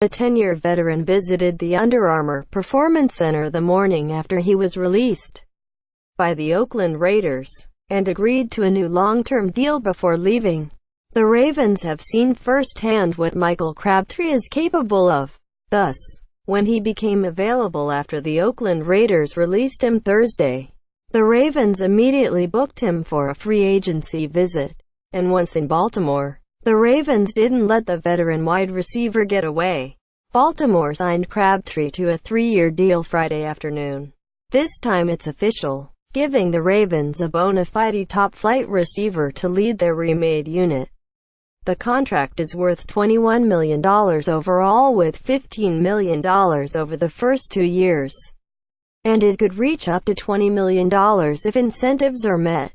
The 10-year veteran visited the Under Armour Performance Center the morning after he was released by the Oakland Raiders, and agreed to a new long-term deal before leaving. The Ravens have seen firsthand what Michael Crabtree is capable of. Thus, when he became available after the Oakland Raiders released him Thursday, the Ravens immediately booked him for a free agency visit. And once in Baltimore, the Ravens didn't let the veteran wide receiver get away. Baltimore signed Crabtree to a 3-year deal Friday afternoon. This time it's official, giving the Ravens a bona fide top-flight receiver to lead their remade unit. The contract is worth $21 million overall, with $15 million over the first 2 years. And it could reach up to $20 million if incentives are met,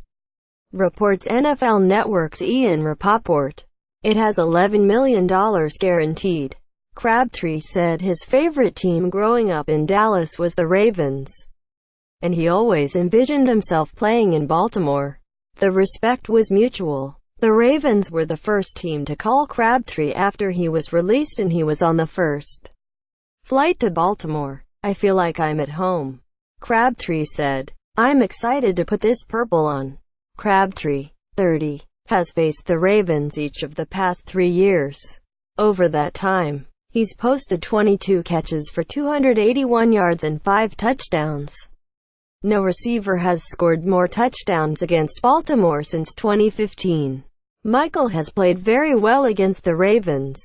reports NFL Network's Ian Rapoport. It has $11 million guaranteed. Crabtree said his favorite team growing up in Dallas was the Ravens, and he always envisioned himself playing in Baltimore. The respect was mutual. The Ravens were the first team to call Crabtree after he was released, and he was on the first flight to Baltimore. "I feel like I'm at home," Crabtree said. "I'm excited to put this purple on." Crabtree, 30, has faced the Ravens each of the past 3 years. Over that time, he's posted 22 catches for 281 yards and 5 touchdowns. No receiver has scored more touchdowns against Baltimore since 2015. Michael has played very well against the Ravens,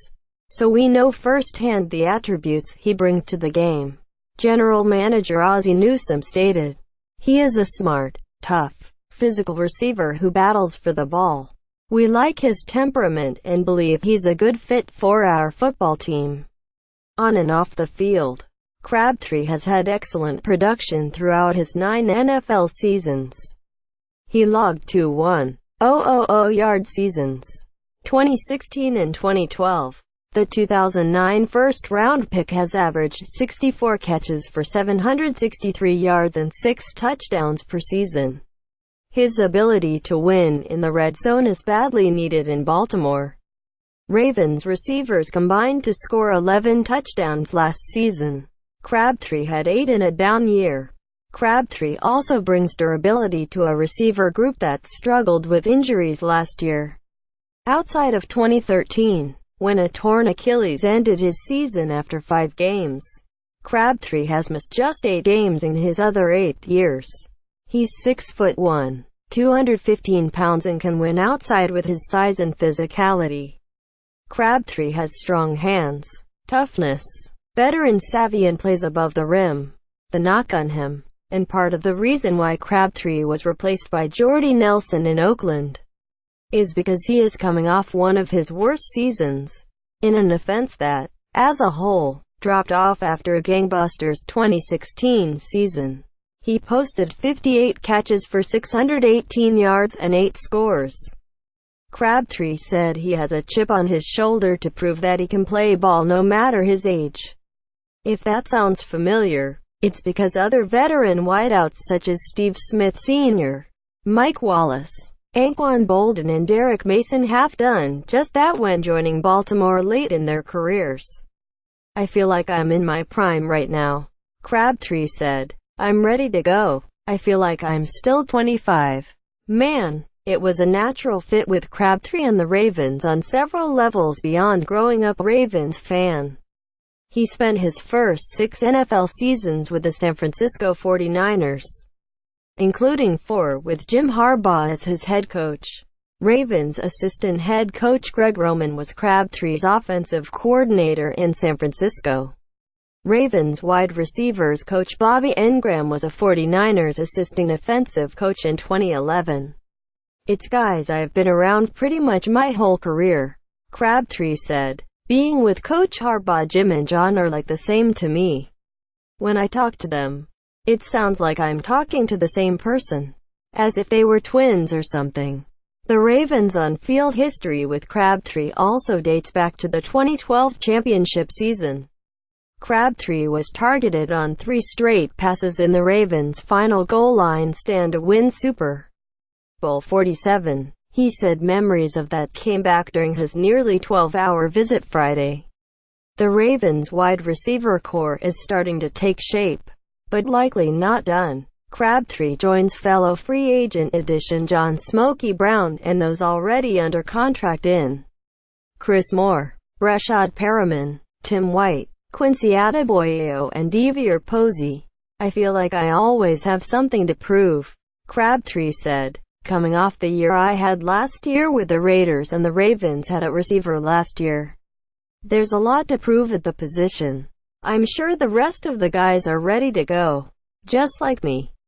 so we know firsthand the attributes he brings to the game. General Manager Ozzie Newsome stated, "He is a smart, tough, physical receiver who battles for the ball. We like his temperament and believe he's a good fit for our football team." On and off the field, Crabtree has had excellent production throughout his 9 NFL seasons. He logged 2,1,000 yard seasons, 2016 and 2012. The 2009 first-round pick has averaged 64 catches for 763 yards and 6 touchdowns per season. His ability to win in the red zone is badly needed in Baltimore. Ravens receivers combined to score 11 touchdowns last season. Crabtree had 8 in a down year. Crabtree also brings durability to a receiver group that struggled with injuries last year. Outside of 2013, when a torn Achilles ended his season after 5 games, Crabtree has missed just 8 games in his other 8 years. He's 6'1", 215 pounds, and can win outside with his size and physicality. Crabtree has strong hands, toughness, veteran savvy, and plays above the rim. The knock on him, and part of the reason why Crabtree was replaced by Jordy Nelson in Oakland, is because he is coming off one of his worst seasons, in an offense that, as a whole, dropped off after a gangbusters 2016 season. He posted 58 catches for 618 yards and 8 scores. Crabtree said he has a chip on his shoulder to prove that he can play ball no matter his age. If that sounds familiar, it's because other veteran wideouts such as Steve Smith Sr., Mike Wallace, Anquan Boldin, and Derek Mason have done just that when joining Baltimore late in their careers. "I feel like I'm in my prime right now," Crabtree said. "I'm ready to go. I feel like I'm still 25. Man." It was a natural fit with Crabtree and the Ravens on several levels beyond growing up a Ravens fan. He spent his first 6 NFL seasons with the San Francisco 49ers, including 4 with Jim Harbaugh as his head coach. Ravens assistant head coach Greg Roman was Crabtree's offensive coordinator in San Francisco. Ravens wide receivers coach Bobby Engram was a 49ers assistant offensive coach in 2011. "It's guys I've been around pretty much my whole career," Crabtree said. "Being with Coach Harbaugh, Jim and John are like the same to me. When I talk to them, it sounds like I'm talking to the same person, as if they were twins or something." The Ravens' on-field history with Crabtree also dates back to the 2012 championship season. Crabtree was targeted on 3 straight passes in the Ravens' final goal line stand to win Super Bowl 47. He said memories of that came back during his nearly 12-hour visit Friday. The Ravens' wide receiver core is starting to take shape, but likely not done. Crabtree joins fellow free agent addition John Smokey Brown and those already under contract in Chris Moore, Rashad Perriman, Tim White, Quincy Adeboye and Devier Posey. I feel like I always have something to prove, Crabtree said. Coming off the year I had last year with the Raiders and the Ravens had a receiver last year. There's a lot to prove at the position. I'm sure the rest of the guys are ready to go, just like me.